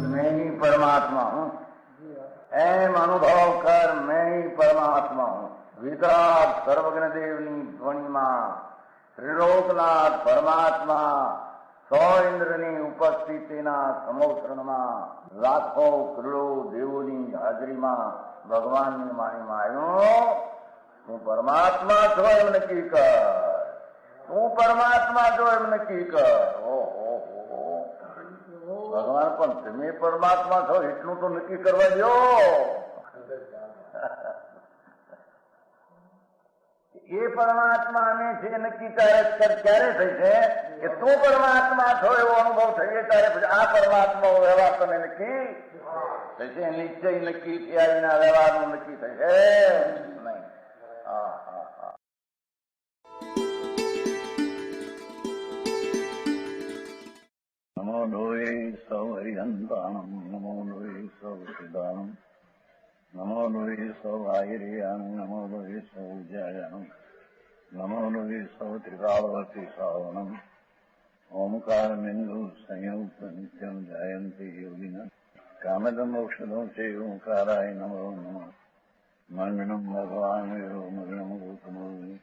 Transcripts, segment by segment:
मैं ही परमात्मा हूँ, एम अनुभव कर मैं ही परमात्मा हूँ। वितराग सर्वज्ञ देवनी ध्वनिमा त्रिलोकनाथ परमात्मा सौ इंद्રની ઉપસ્થિતિના સમોત્સવમાં લાખો કરોડો દેવોની હાજરીમાં ભગવાનની વાણીમાં આવ્યો, તું પરમાત્મા છો એમ નક્કી કર, તું પરમાત્મા છો એમ નક્કી કર. ભગવાન પણ તમે પરમાત્મા છો એટલું તો નક્કી કરવા દો. એ પરમાત્માને છે નક્કી ક્યારે થઈ છે કે તું પરમાત્મા છો એવો અનુભવ થઈએ ત્યારે પછી આ પરમાત્મા વ્યવહાર તમે નક્કી થશે. નિશ્ચય નક્કી થયા વિના વ્યવહારનું નક્કી થશે નહીં. હા હા હા. નમો લોહે સૌ હરિહંતાણમ, નમો લોહે સૌ સિદ્ધાણમ, નમો લોહે સૌ આયર્યાણમ, નમો લોહે સૌ જયાણમ, નમો લોહે સૌ ત્રિકાળવતી શ્રાવણમ. ઓમકાર બિંદુ સંયુક્ત નિત્યમ જાયંતી યોગિના કામદમ ઔષધમ છે ઓંકારાય નમો નમઃ. મંગળમ ભગવાન વિરો મંગળમ ગૌતમોર્મિ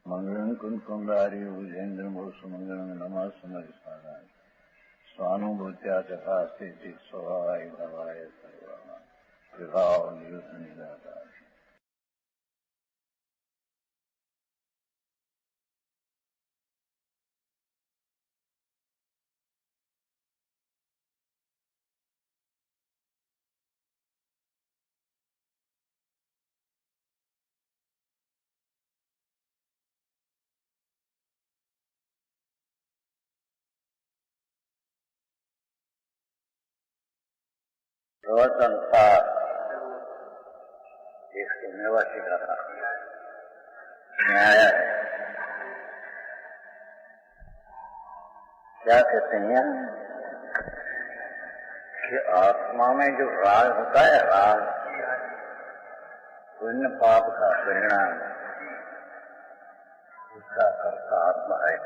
મંગળમ કુંકુંડારી ભુજેન્દ્રમો સુમંગળમ નમઃ સમરિસારાય સ્વાનુભૂત્યા ચકાસ્તે સ્વભાવાય ભવાય સર્વા વિભાવ નિયુત નિરાકાર. संसार देश के निवासी का न्याय है. क्या कहते हैं कि आत्मा में जो राग होता है, राग पुण्य पाप का परिणाम, उसका कर्ता आत्मा है.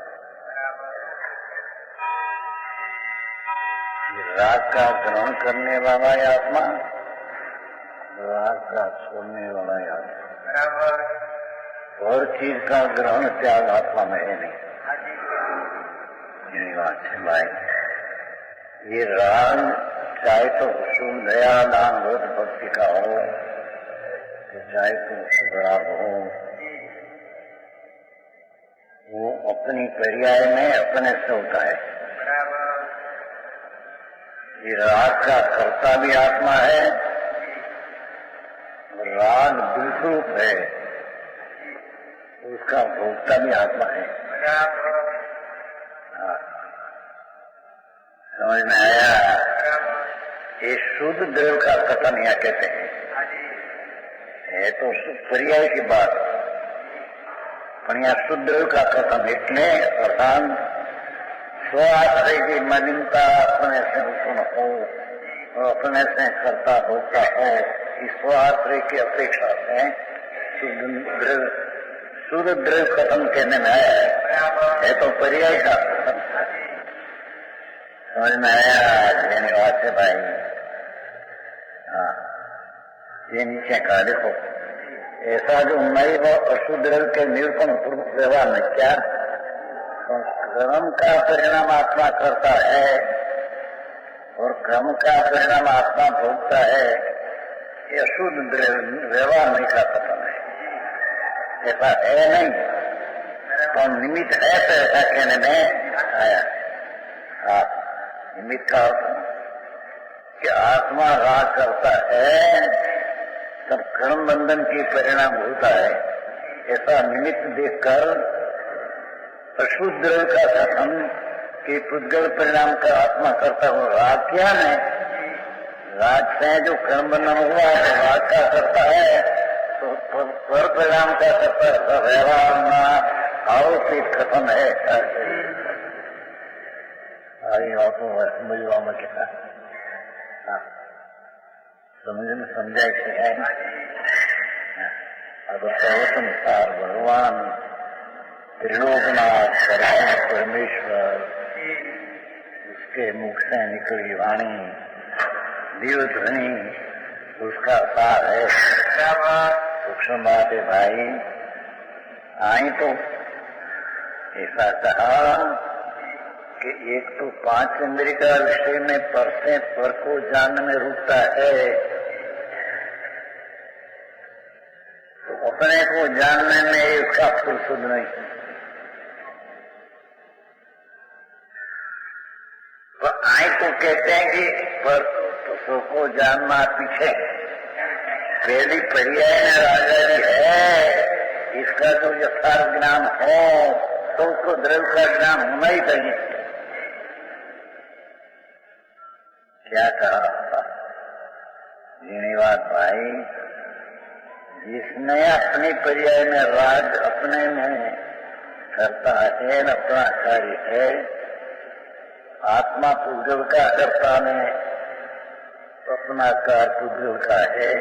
राग का ग्रहण करने वाला आत्मा, राग का छोड़ने वाला आत्मा. और चीज का ग्रहण त्याग आत्मा में है नहीं. यही बात है भाई. ये राग चाहे तो शुभ दया दान बोध भक्ति का हो, चाहे तो सुधार हो, वो अपनी पर्याय में अपने से होता है. ये राग का कर्ता भी आत्मा है, राग दुष्रूप है, उसका भोक्ता भी आत्मा है. समझ में आया? ये शुद्ध द्रव्य का कथन यहाँ कहते हैं. ये तो पर्याय की बात, पर यहाँ शुद्ध द्रव्य का कथन इतने अर्थात स्वाश्रय की मलिनता अपने से उत्पन्न हो और अपने से करता होता हो, इस स्वाश्रय की अपेक्षा से शुद्ध द्रव्य कथन कहने में आया है तो पर्याय का कथन. समझ में आया? धन्यवाद से भाई. हाँ, ये नीचे का देखो, ऐसा जो नई व अशुद्ध द्रव्य के निरूपण पूर्वक व्यवहार में क्या कर्म का परिणाम आत्मा करता है और कर्म का परिणाम आत्मा भोगता है, ये शुद्ध व्यवहार नहीं का कथन है. ऐसा है नहीं, तो निमित्त है तो ऐसा कहने में आया. हाँ, निमित्त का अर्थ कि आत्मा राग करता है तब कर्म बंधन की परिणाम होता है. ऐसा निमित्त देखकर अशुद्ध द्रव्य का कथन कि पुद्गल परिणाम का आत्मा करता हो. राग क्या नहीं, राग से जो कर्म बंधन हुआ है राग का करता है, तो पर परिणाम का करता है. व्यवहार आरोपित कथन है. आई बातों में क्या समझ में समझा कि है। अब सर्वसंसार भगवान त्रिलोकनाथ परमेश्वर, उसके मुख से निकली वाणी दिव्य ध्वनि उसका सार है। सूक्ष्म बात है भाई। आई तो ऐसा कहा कि एक तो 5 इंद्रिय का विषय में पर से पर को जानने में रुकता है, तो अपने को जानने में इसका फुर्सत नहीं। तो आई तो कहते हैं कि पर को जानना पीछे पहली पर्याय में राजा जी है, इसका जो यथार्थ ज्ञान हो तो उसको द्रव्य का ज्ञान होना ही चाहिए। क्या कहा जीणीवाद भाई, जिसने अपनी पर्याय में राज अपने में करता है, अपना कार्य है, आत्मा पुद्गल का करता में अपना कार पुद्गल का है,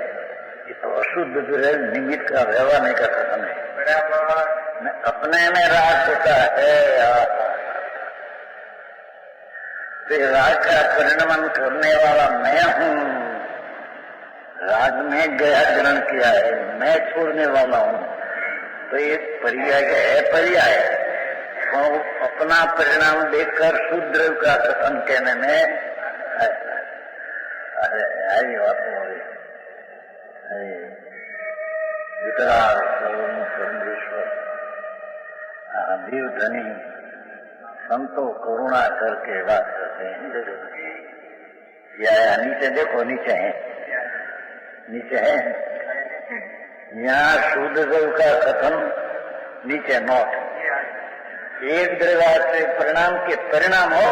ये तो अशुद्ध विरल निमित्त का व्यवहार नहीं कर सकता है। अपने में राज होता है, तो राज का परिणमन करने वाला मैं हूँ। राज में गया ग्रहण किया है, मैं छोड़ने वाला हूँ। तो ये पर्याय है, पर्याय तो अपना परिणाम देखकर शुद्ध का कथन कहने में अरे बात हो रही। वितराग परमेश्वर दिव्य धनी संतो करुणा करके बात करते हैं। या नीचे देखो, नीचे है, नीचे है, यहाँ शुद्ध देव का कथन नीचे नोट। एक द्रव्य से परिणाम के परिणाम हो,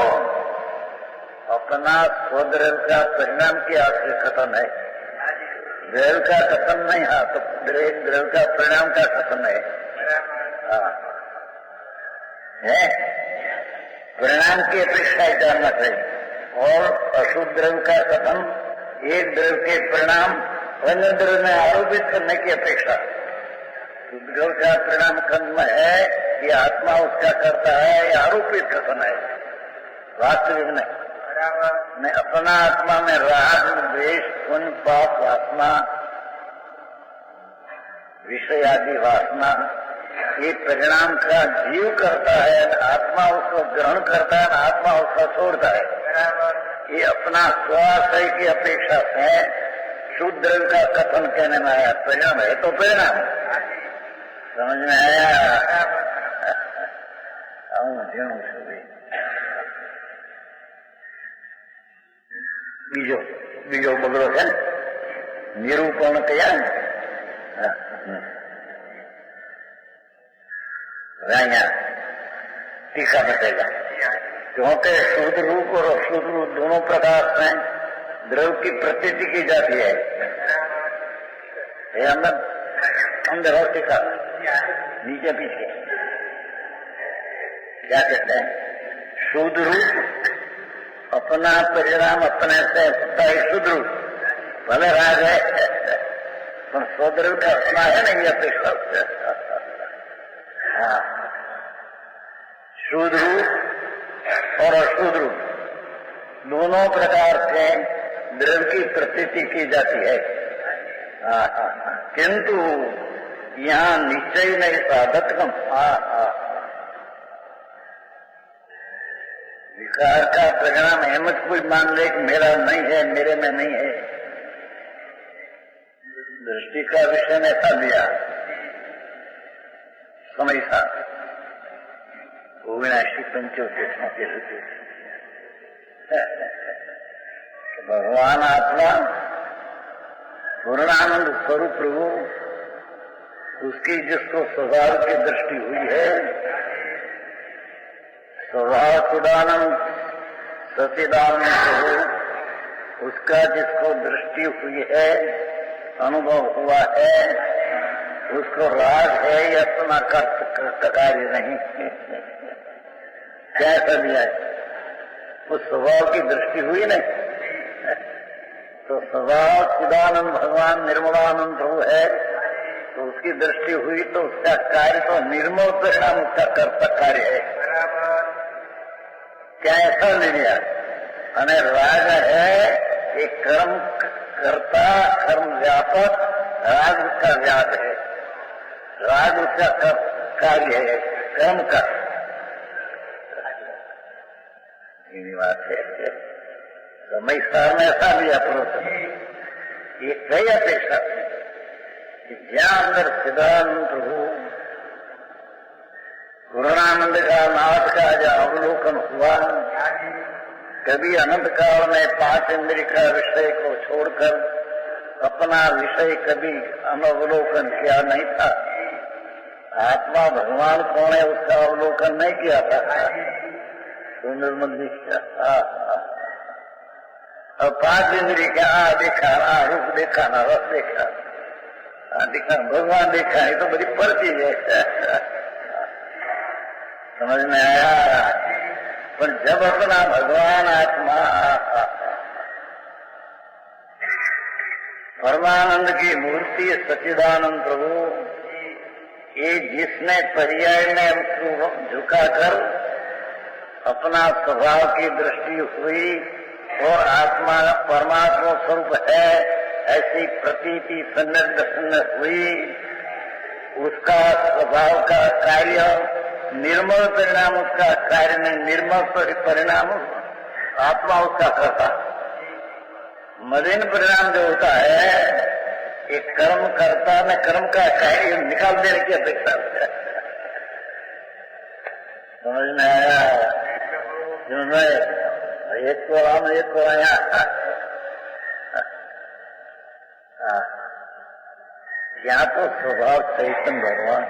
अपना स्वद्रव्य का परिणाम के आश्रय कथन है, द्रव्य का कथन नहीं। हाँ, तो द्रव्य का परिणाम का कथन है। परिणाम की अपेक्षा जानना चाहिए। और अशुद्ध द्रव्य का कथन एक द्रव्य के परिणाम अन्य द्रव्य में आरोपित करने की अपेक्षा। शुद्ध द्रव्य का परिणाम खंड में है कि आत्मा उसका करता है, यह आरोपित कथन है, वास्तविक नहीं। मैं अपना आत्मा में राग द्वेष पुण्य पाप वासना विषय आदि वासना ये परिणाम का जीव करता है, आत्मा उसको ग्रहण करता है, आत्मा उसका छोड़ता है। ये अपना स्वास्थ्य की अपेक्षा से शुद्ध का कथन कहने में आया। परिणाम है तो परिणाम समझ में आया। बीजो बगड़ो है निरूपण किया टीका बतेगा। क्योंकि शुद्ध रूप और अशुद्ध रूप दोनों प्रकार से द्रव्य की प्रतीति की जाती है। अंदर और टीका नीचे पीछे क्या कहते हैं? शुद्ध रूप अपना परिणाम अपने से होता है। शुद्ध रूप भले राग है तो स्वद्रव्य का अपना है नहीं अपेक्षा। हाँ, शुद्ध रूप और अशुद्ध रूप दोनों प्रकार से द्रव्य की प्रतीति की जाती है। किंतु यहाँ निश्चय नहीं साधक विकार का परिणाम अहमद कोई मान ले कि मेरा नहीं है, मेरे में नहीं है। दृष्टि का विषय ने ऐसा लिया समय साथ विनाशी पंचोत्सव के ऋतु भगवान आत्मा पूर्णानंद स्वरूप प्रभु उसकी जिसको स्वभाव की दृष्टि हुई है, स्वभाव सुदानंद सचिदानंद प्रभु उसका जिसको दृष्टि हुई है, अनुभव हुआ है, उसको राग है या अपना कार्य नहीं क्या कर दिया है? उस स्वभाव की दृष्टि हुई नहीं। तो स्वभाव चिदानंद भगवान निर्मलानंद प्रभु है, तो उसकी दृष्टि हुई तो उसका कार्य तो निर्मल परिणाम उसका कर्ता कार्य है। क्या ऐसा नहीं है? अने राग है एक कर्म कर्ता, कर्म व्यापक, राग उसका व्याप है, राग उसका कार्य है, कर्म का बात है। तो मैं सार में ऐसा भी अप्रोच ये कई अपेक्षा कि जहाँ अंदर सिद्धांत प्रभु पूर्णानंद का नाथ का जो अवलोकन हुआ, कभी अनंत काल में 5 इंद्रिय का विषय को छोड़कर अपना विषय कभी अनवलोकन किया नहीं था। आत्मा भगवान कौन है उसका अवलोकन नहीं किया था। तो निर्मल दीक्षा और 5 इंद्रिय का देखा, रूप देखा, ना रस देखा, देखा भगवान देखा, ये तो बड़ी पर चीज है। समझ में आया? पर जब अपना भगवान आत्मा परमानंद की मूर्ति सच्चिदानंद प्रभु, ये जिसने पर्याय में उसको झुकाकर अपना स्वभाव की दृष्टि हुई और आत्मा परमात्मा स्वरूप है ऐसी प्रतीति सम्यक दर्शन हुई, उसका स्वभाव का कार्य निर्मल परिणाम, उसका कार्य में निर्मल परिणाम आत्मा उसका करता। मलिन परिणाम जो होता है एक कर्म करता में कर्म का कार्य निकाल देने की अपेक्षा होता है। समझ में आया? एक को राम एक को आया। यहाँ तो स्वभाव चैतन्य भगवान,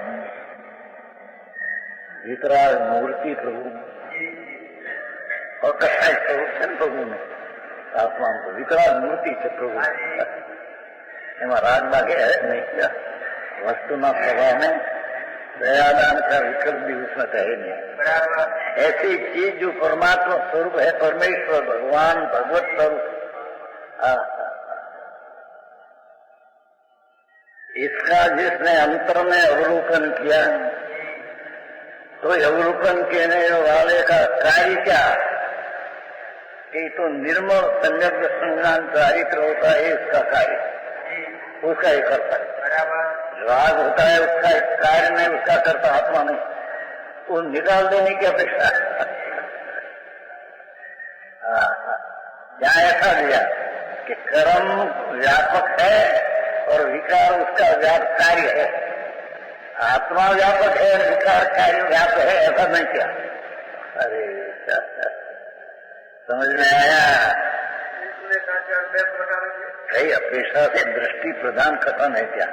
वितराग मूर्ति प्रभु और कसाई स्वरूप प्रभु में आत्मा को वितराग मूर्ति से प्रभु एवं राग बागे है नहीं किया। वस्तुना स्वभाव में दयादान का विकल्प भी उसमें कहे नहीं। ऐसी चीज जो परमात्मा स्वरूप है, परमेश्वर भगवान भगवत स्वरूप, इसका जिसने अंतर में अवलोकन किया, तो अवलोकन करने वाले का कार्य क्या कि तो निर्मल सम्यक संज्ञान चारित्र होता है, इसका कार्य उसका ही करता है। राग होता है उसका कार्य नहीं, उसका करता आत्मा नहीं, वो निकाल देने की अपेक्षा। यहाँ ऐसा दिया कि कर्म व्यापक है और विकार उसका व्यापक कार्य है। आत्मा व्यापक है, विकार कार्य व्यापक है, ऐसा नहीं किया। अरे समझ में आया? कई अपेक्षा से दृष्टि प्रधान कथन है क्या?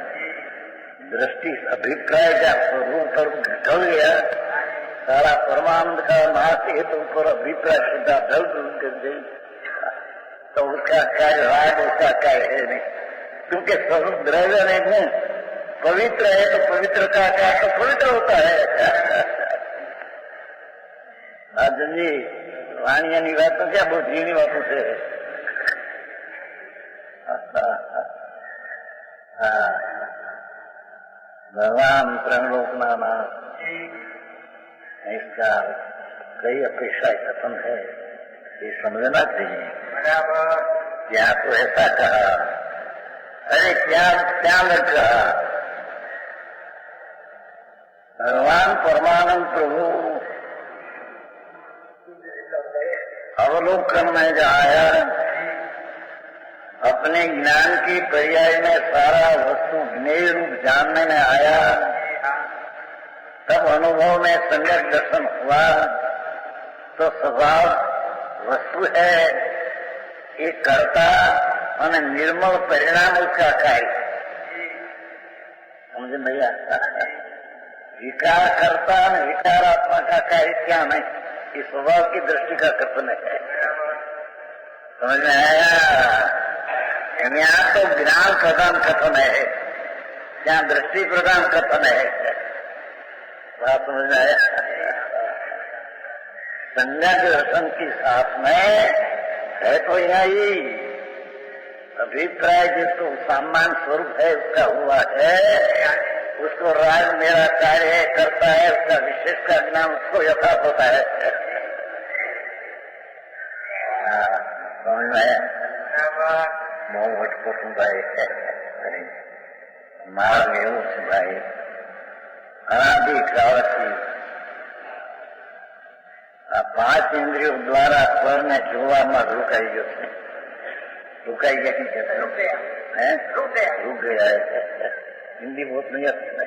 दृष्टि अभिप्राय क्या स्वरूप पर ढल गया, सारा परमानंद का नाश है तो ऊपर अभिप्राय शुद्धा ढल कर गई, तो उसका कार्य राग उसका कार्य है नहीं, क्योंकि स्वरूप द्रव्य नहीं है, पवित्र है तो पवित्र का कार्य तो पवित्र होता है। अर्जुन जी वाणियानी बात तो क्या बहुत झीनी बातों से है। भगवान प्रणलोकना नाथ, इसका कई अपेक्षा कथन है, ये समझना चाहिए। यहाँ तो ऐसा कहा, अरे क्या क्या लग कहा, भगवान परमानंद प्रभु अवलोकन में जो आया, अपने ज्ञान की पर्याय में सारा वस्तु ज्ञेय रूप जानने में आया, तब अनुभव में सम्यक दर्शन हुआ, तो स्वभाव वस्तु है, एक कर्ता और निर्मल परिणाम उसका कार्य। समझे भैया? विकार करता और विकारात्मा का कार्य क्या नहीं, इस स्वभाव की दृष्टि का कथन है। समझ में आया? यहाँ तो ज्ञान प्रदान कथन है, यहाँ दृष्टि प्रदान कथन है। बात समझ में आया? संज्ञा के दर्शन की साथ में है तो यहाँ ही अभिप्राय जो तो सामान्य स्वरूप है उसका हुआ है, उसको राज मेरा कार्य है करता है, उसका विशेष का ज्ञान उसको यथार्थ होता है। समझ में आया? मोहट पसंद आए मार्ग એવું છે ભાઈ, અનાદિકાળ થી આ 5 ઇન્દ્રિયો દ્વારા સ્વરને જોવામાં રોકાઈ ગયો છે. रुकाई गया कि रुक गया है. हिंदी बहुत नहीं आती है.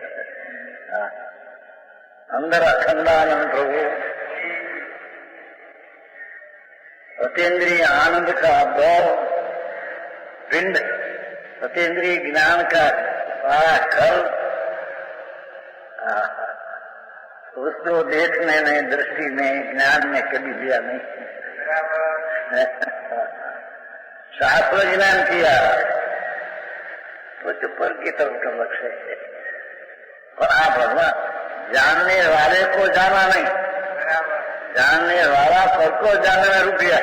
अंदर अखंडानंद प्रभु सतेंद्रीय आनंद का भाव पिंड, सतेंद्रीय ज्ञान का सारा घर, उसको देखने में, दृष्टि में, ज्ञान में कभी लिया नहीं. शास्त्र ज्ञान किया तो पर की तरफ का लक्ष्य है, और आप भगवान जानने वाले को जाना नहीं, जानने वाला सबको जानने में रुक गया.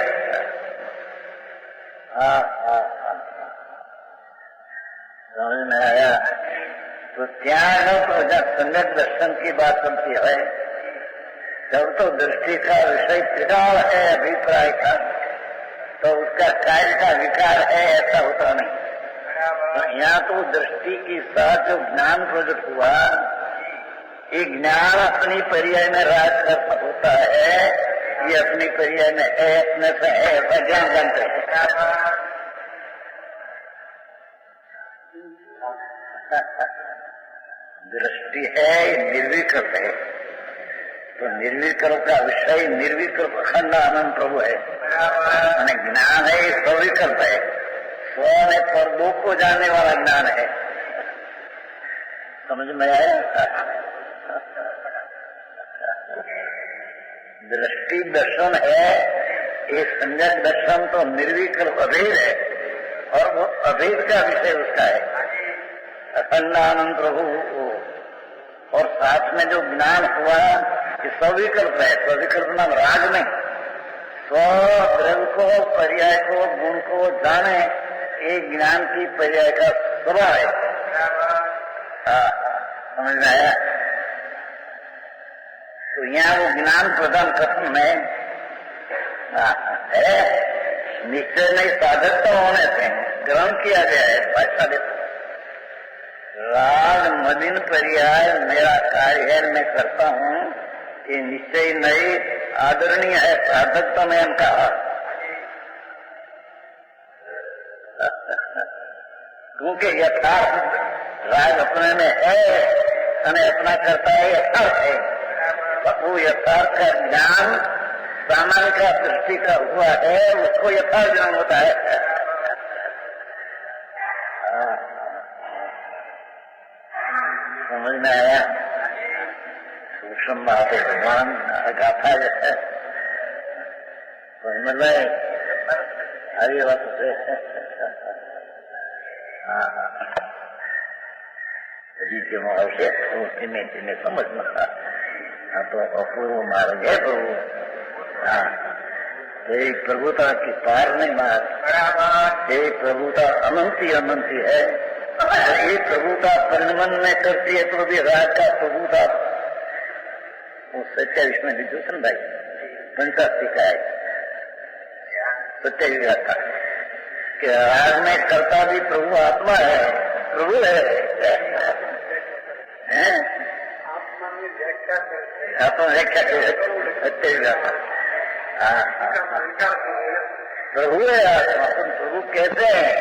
समझ में आया? तो त्याग तो जब सम्यक दर्शन की बात बनती है, जब तो दृष्टि का विषय त्रिकाल है अभिप्राय का, तो उसका कार्य का विकार है, ऐसा होता नहीं. तो यहाँ तो दृष्टि के साथ जो ज्ञान प्रकट हुआ, ये ज्ञान अपनी पर्याय में राज करता होता है, ये अपनी पर्याय में है, अपने से है, ऐसा ज्ञान जानते हैं. दृष्टि है निर्विकल्प है, तो निर्विकल्प का विषय निर्विकल्प अखंड आनंद प्रभु है. ज्ञान है स्विकल्प है, स्व में पर दो को जानने वाला ज्ञान है. समझ में आया? दृष्टि दर्शन है, ये संज्ञक दर्शन तो निर्विकल्प अभेद है, और वो अभेद का विषय उसका है अखंड आनंद प्रभु. और साथ में जो ज्ञान हुआ कि स्विकल्प है, स्विकल्प नाम राग नहीं, स्व द्रव्य को, पर्याय को, गुण को जाने, ये ज्ञान की पर्याय का स्वभाव है. समझ में आया? तो यहाँ वो ज्ञान प्रदान कथन में है, निश्चय नहीं साधक तो होने से ग्रहण किया गया है. भाषा देखो, राग मदिन पर्याय मेरा कार्य है, मैं करता हूँ, ये निश्चय नहीं आदरणीय है, साधक तो मैं कहा. क्योंकि यथार्थ राग अपने में है, અને अपना करता है, यथार्थ है. वो यथार्थ का ज्ञान सामान्य का दृष्टि का हुआ है, उसको यथार्थ ज्ञान होता है. समझ में आया? सूक्ष्म बात है, भगवान गाथा जैसे समझ में आई बात से. के माहौल से धीमे धीमे समझ में तो अपूर्व मार्ग है प्रभु. ये प्रभुता की पार नहीं मार्ग, ये प्रभुता अनंती अनंती है. ये प्रभुता परिणमन में करती है, तो भी राज का प्रभुता वो 27 में विद्युषण भाई 85 का है, 27 का कि राज में करता भी प्रभु आत्मा है, प्रभु है. आत्मा व्याख्या प्रभु है आत्मा. तुम प्रभु कहते हैं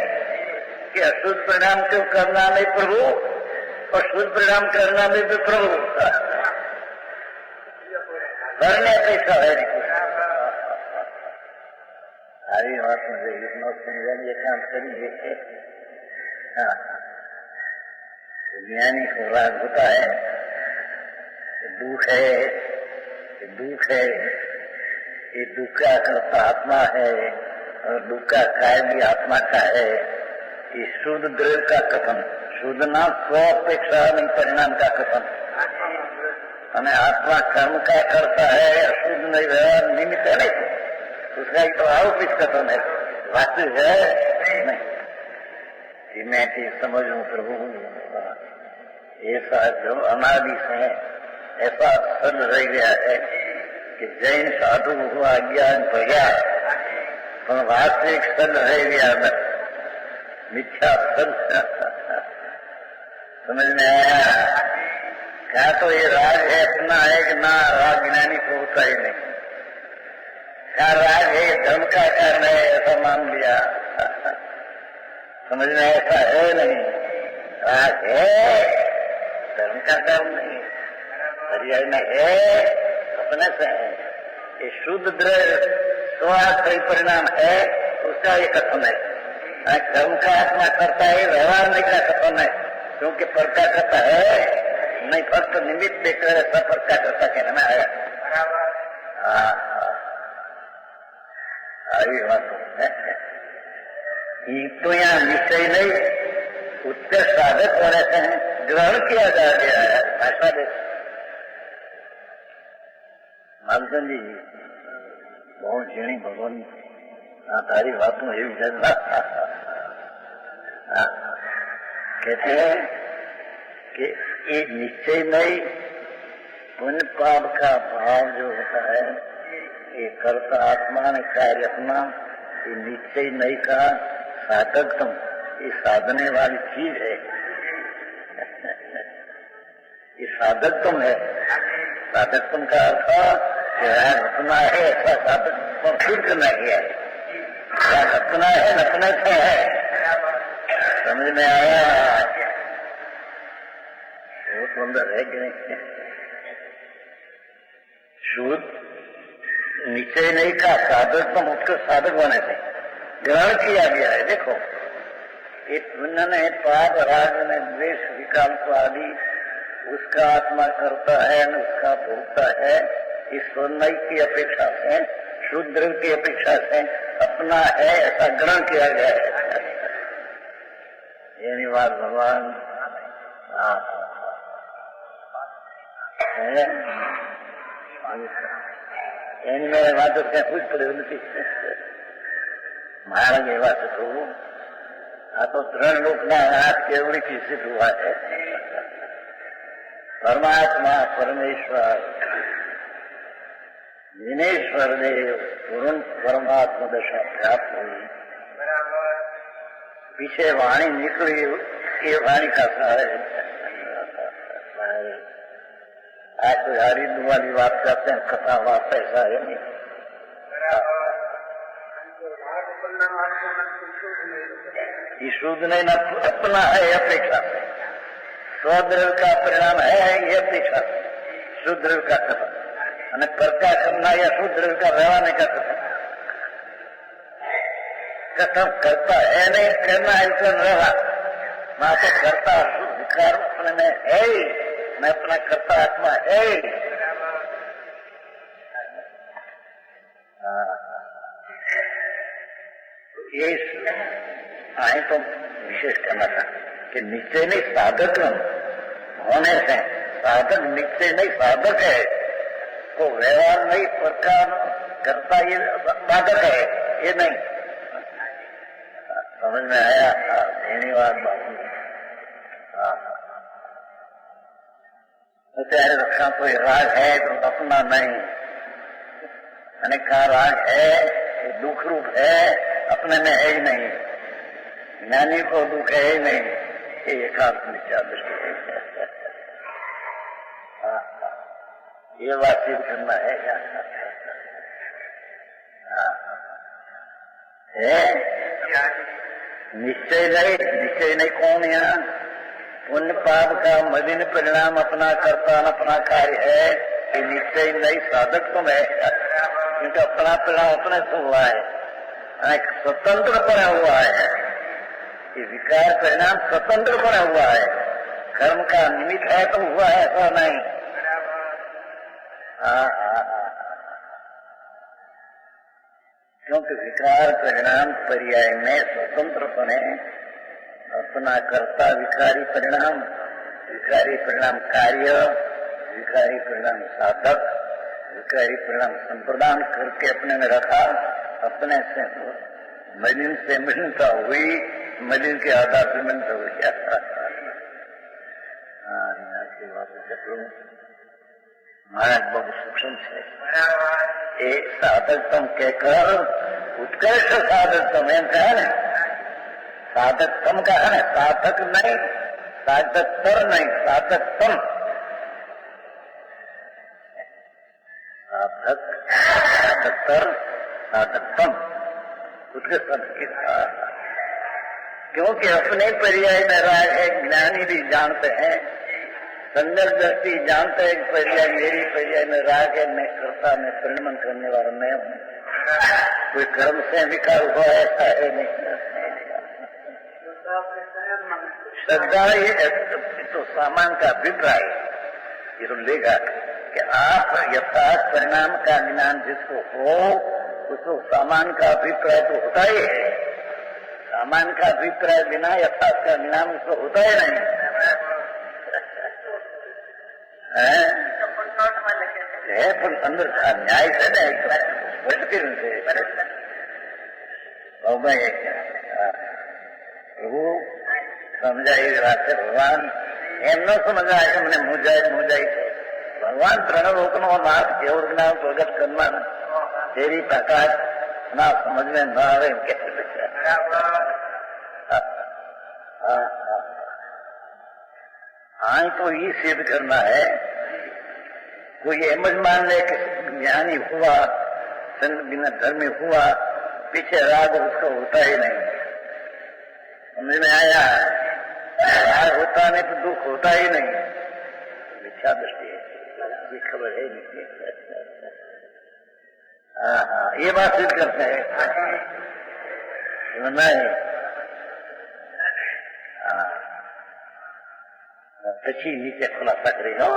कि अशुद्ध परिणाम क्यों करना नहीं प्रभु, और शुद्ध परिणाम करना भी प्रभु. करने कैसा है सारी बात मुझे इतना समझाइए, काम करिए. ज्ञानी को राग होता है, दुख है, दुख है, ये दुख का करता आत्मा है, और दुख का कार्य भी आत्मा का है. ये शुद्ध द्रव्य का कथन, शुद्ध नाम स्व अपेक्षा नहीं परिणाम का कथन. आत्मा कर्म का करता है, अशुद्ध नहीं व्यवहार निमित्त है नहीं, उसका एक तो आरोपित कथन है, वास्तविक है नहीं. कि मैं ठीक समझूं प्रभु, ऐसा जो अनादि से ऐसा सल रह गया है कि जैन साधु हुआ ज्ञान भया, पर वास्तविक सल रह गया न मिथ्या सल। समझ में आया? क्या तो ये राग है अपना है कि ना राग ज्ञानी को होता ही नहीं। क्या राग है धर्म का कारण है ऐसा मान लिया। समझ में ऐसा है नहीं, राग है धर्म का काम नहीं, पर्याय में है अपने से है। ये शुद्ध द्रव्य स्वास्थ्य परिणाम है उसका ये कथन है। कर्म का आत्मा करता है, व्यवहार नहीं का कथन है, क्योंकि पर का करता है नहीं, फक्त निमित्त देखकर ऐसा पर का करता कहने में आया। आई बात तो यहाँ निश्चय नहीं, उत्तर साधक होने से ग्रहण किया जा गया है। भाषा देख मालचंद जी बहुत झीणी भगवान तारी बातों ये विचार कहते हैं कि ये निश्चय नहीं, पुण्य पाप का भाव जो होता है ये कर्ता आत्मा ने कार्य अपना, ये निश्चय नहीं का साधकत्म, ये साधने वाली चीज है। ये साधकत्म है। साधकत्म का अर्थ अपना है, ऐसा साधकत्म फिर करना किया है। अपना है अपने से है। समझ में आया? बहुत सुंदर है कि नहीं? शुद्ध निश्चय नहीं का साधकत्म उसको साधक होने से ग्रहण किया गया है। देखो ये पुण्य ने पाप राग ने द्वेष विकल्प आदि उसका आत्मा करता है न उसका भोगता है। इस सोन्नई की अपेक्षा से, शुद्ध की अपेक्षा से अपना है ऐसा ग्रहण किया गया है। ये बात भगवान मेरे बात तो क्या कुछ पड़े उनकी महाराज ये बात तो तो 3 लोग ना हाथ केवड़ी की सिद्ध हुआ है। परमात्मा परमेश्वर जिनेश्वर देव तुरंत परमात्मा दशा प्राप्त हुई। पीछे वाणी निकली, ये वाणी का सारे आज तो हरिद्वार वाली बात करते हैं, कथा बात ऐसा है नहीं। शुद्ध नहीं न अपना है अपेक्षा से, स्वद्रव्य का परिणाम है ये अपेक्षा से शुद्ध का कथन, परका करना या शुद्ध का व्यवहार नहीं कर सकता। कथम करता है नहीं, करना है तो व्यवहार मैं तो करता शुद्ध विकार अपने में है, मैं अपना करता आत्मा है। ये आए तो विशेष करना था कि निश्चय नहीं साधक होने से, साधक निश्चय नहीं साधक है तो व्यवहार नहीं प्रकार करता ये बाधक है, ये नहीं। समझ में आया? धन्यवाद बाबू। चाहे रखा कोई राग है तो अपना नहीं, अनेक का राग है दुख रूप है, अपने में है ही नहीं। ज्ञानी को दुख है ही नहीं, ये एकांत मिथ्या दृष्टि ये बात सिद्ध करना है क्या? निश्चय नहीं कौन यहाँ पुण्य पाप का मलिन परिणाम अपना करता अपना कार्य है। ये निश्चय नहीं साधक तुम है, क्योंकि अपना परिणाम अपने से हुआ है, स्वतंत्र पर हुआ है। ये विकार परिणाम स्वतंत्र पर हुआ है, कर्म का निमित्त है तो हुआ है, ऐसा नहीं। क्योंकि विकार परिणाम पर्याय में स्वतंत्रपने अपना कर्ता विकारी परिणाम कार्य, विकारी परिणाम साधक, विकारी परिणाम संप्रदान करके अपने में रखा। अपने से मलिन से मलिनता हुई मलिन के आधार पर मन हो गया। यहाँ की बात महाराज बहुत सूक्ष्म है। एक साधक तम कहकर उत्कर्ष साधक तम एम कहा न, साधक तम कहा न, साधक नहीं, साधक तर नहीं, साधक तम। साधक साधक तर साधक तम उत्कृष्ट की। क्योंकि अपने पर्याय में राग है, ज्ञानी भी जानते हैं, संदर्भ दृष्टि जानते हैं पर्याय मेरी पर्याय में राग है, मैं करता, मैं परिणमन करने वाला मैं हूँ। कोई कर्म से विकार हुआ ऐसा है नहीं। श्रद्धा ये तो सामान का अभिप्राय ये तो लेगा कि आप यथार्थ परिणाम का ज्ञान जिसको हो उसको सामान का अभिप्राय तो होता ही है। सामान का अभिप्राय बिना यथार्थ का ज्ञान उसको होता ही नहीं है। पर अंदर न्याय से नहीं प्रभु समझाई रास्ते भगवान एम न समझाए कि मैंने मुझाई भगवान प्रणलोक नो नाथ केवल ज्ञान प्रगट करना तेरी ताकत ना समझ में न आवे कैसे हाँ तो ये सिद्ध करना है। कोई एमज मान ले कि ज्ञानी हुआ बिना धर्मी हुआ पीछे राग उसका होता ही नहीं। समझ में आया? राग होता नहीं तो दुख होता ही नहीं। मिथ्या दृष्टि है, ये खबर है नहीं। हाँ ये बात सिद्ध करते हैं नहीं। પછી નીચે ખુલાસા કરી લો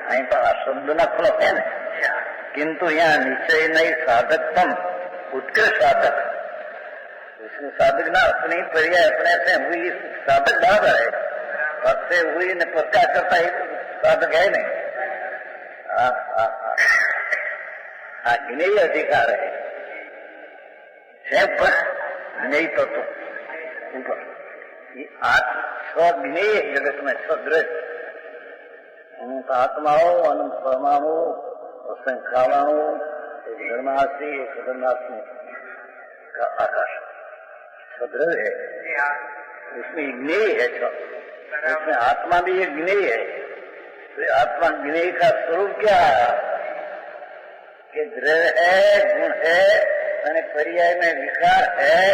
અહીં તો આ શબ્દના ખુલાસા है किंतु यहाँ निश्चय नहीं साधकतम उत्कृष्ट साधक उसमें साधक ना अपनी पर्याय अपने से हुई साधक बराबर है पद से हुई न पद क्या करता है साधक है नहीं। ज्ञेय अधिकार है नहीं तो ऊपर स्वज्ञेय जगत में स्वदृश अनंत आत्माओं अनंत परमाणु असंख्यावाणु धर्मासी सदनासी का आकाश स्वदृढ़ है। उसमें ज्ञेय है, उसमें आत्मा भी एक ज्ञेय है। तो आत्मा ज्ञेय का स्वरूप क्या है कि दृढ़ है, गुण है, यानी पर्याय में विकार है।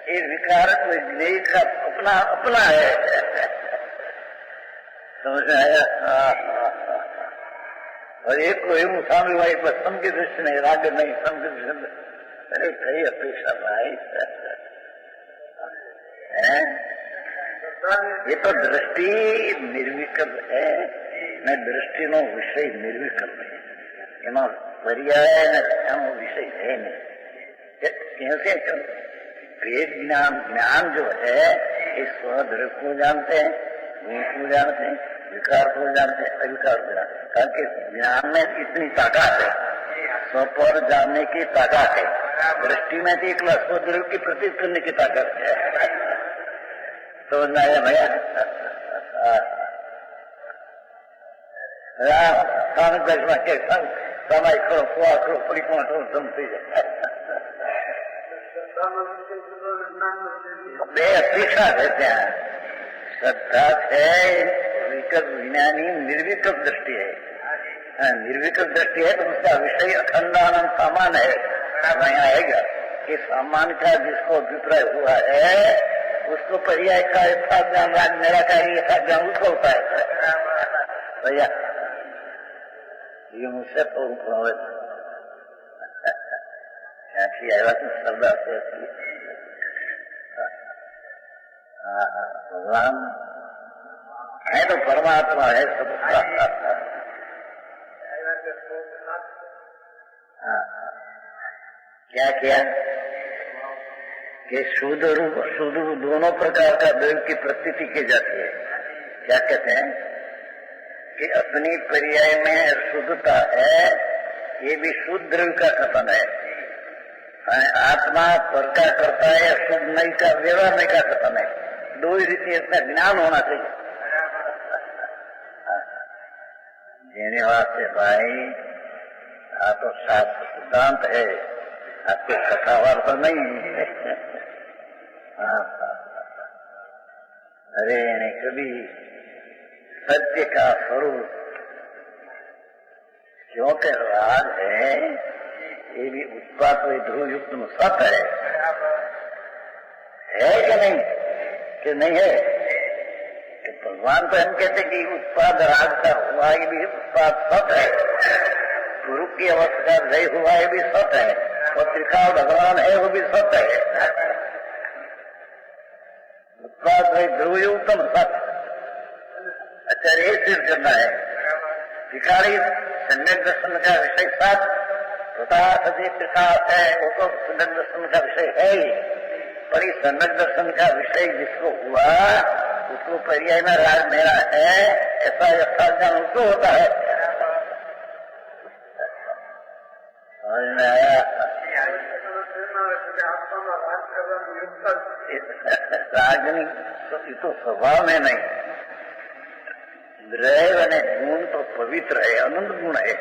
ये विकार कोई ज्ञेय का अपना अपना है। समझ में आया? और एक को એવું સાંભળ્યું હોય બસ સમ की दृष्टि नहीं, राग नहीं, सम की दृष्टि। अरे कई अपेक्षा भाई ये तो दृष्टि निर्विकल्प है। मैं दृष्टि नो विषय निर्विकल्प है, एमा पर्याय एनो विषय है नहीं। कैसे वेद ज्ञान जो है इस स्वदृढ़ को जानते हैं, गुण को जानते हैं, विकार को जानते हैं, अविकार को जानते हैं। कारण के ज्ञान में इतनी ताकत है, स्वपर जानने की ताकत है। दृष्टि में एक स्वदृढ़ की प्रतीत करने की ताकत है। समझना है भैया? समय करो कुआ करो परिक्रमा करो समझ जाए। બે અપેક્ષા છે ત્યાં श्रद्धा है विकल्प विज्ञानी निर्विकल्प दृष्टि है। निर्विकल्प दृष्टि है तो उसका विषय अखंडानंद सामान है। यहाँ आएगा कि सामान का जिसको अभिप्राय हुआ है उसको पर्याय का यथार्थ ज्ञान निराकारी यथार्थ ज्ञान उसको होता है। भैया ये मुझसे तो श्रद्धा से भगवान है तो परमात्मा है सब। क्या किया कि शुद्ध रूप दोनों प्रकार का द्रव्य की प्रतीति की जाती है। क्या कहते हैं कि अपनी पर्याय में शुद्धता है, ये भी शुद्ध द्रव्य का कथन है। आत्मा पर क्या करता है, शुभ नहीं का व्यवहार नहीं कर सकता नहीं, दो ही रीति इसका ज्ञान होना चाहिए। जेने वास्ते भाई आ तो शास्त्र सिद्धांत है, आपको कथा वार्ता नहीं है। अरे ने कभी सत्य का स्वरूप क्योंकि राज है, ये भी उत्पाद ध्रुव युक्त में सत है कि नहीं, कि नहीं है? कि भगवान तो हम कहते कि उत्पाद राज का हुआ, ये भी उत्पाद सत है, गुरु की अवस्था जय हुआ ये भी सत है, और त्रिकाल भगवान है वो भी सत है। उत्पाद ध्रुव युक्तम सत। अच्छा ये सिद्ध करना है, भिखारी सम्यक दर्शन का विषय सत, प्रकाश है वो तो सम्यक दर्शन का विषय है ही, पर इस सम्यक दर्शन का विषय जिसको हुआ उसको पर्याय में राज मेरा है ऐसा यथार्थ ज्ञान उसको होता है। समझ में आया? राजनी तो स्वभाव में नहीं, द्रव्य અને गुण तो पवित्र है, अनंत गुण है।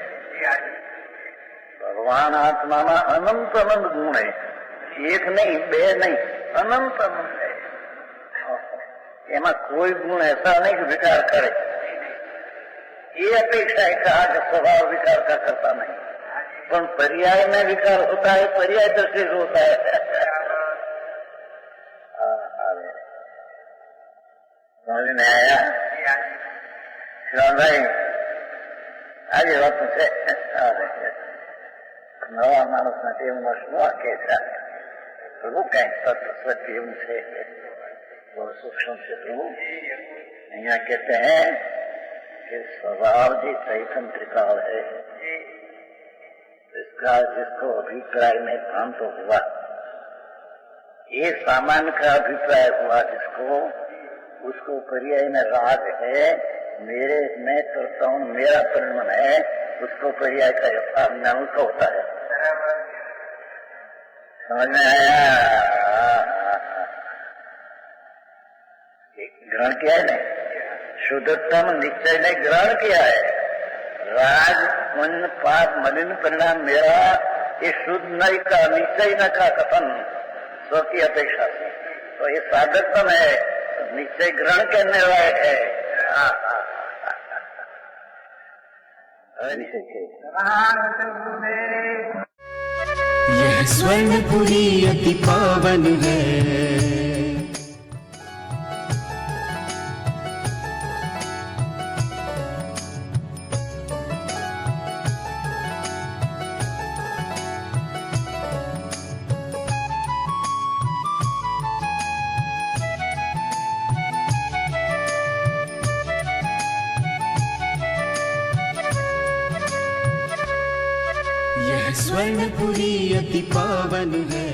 भगवान आत्मा में अनंत अनंत गुण है, एक नहीं बे नहीं, अनंत अनंत है। एमा कोई गुण ऐसा नहीं कि विकार करे, ये अपेक्षा है कहा कि स्वभाव विकार का करता नहीं, पर पर्याय में विकार होता है, पर्याय दृष्टि से होता है। समझ में आया? भाई આજે વાત છે, નવા માણસના ટેમમાં શું વાક્ય છે, પ્રભુ કઈ તત્વ સત્ય એવું છે, बहुत सूक्ष्म से प्रभु यहाँ कहते हैं कि स्वभाव जी चैतन्य त्रिकाल है, इसका जिसको अभिप्राय में भ्रांत हुआ, ये सामान्य का अभिप्राय हुआ जिसको, उसको पर्याय में राग है, मेरे मैं करता हूँ मेरा परिणाम है, उसको पर्याय का यथार्थ ज्ञान उसका होता है। समझ में आया? ग्रहण किया है नहीं, शुद्धतम निश्चय ने ग्रहण किया है, राज पुण्य पाप मलिन परिणाम मेरा, ये शुद्ध नहीं का निश्चय न का कथन स्व की अपेक्षा से, तो ये साधकतम है, निश्चय ग्रहण करने वाले है। यह स्वर्णपुरी अति पावन है, यह स्वर्णपुरी अति पावन है।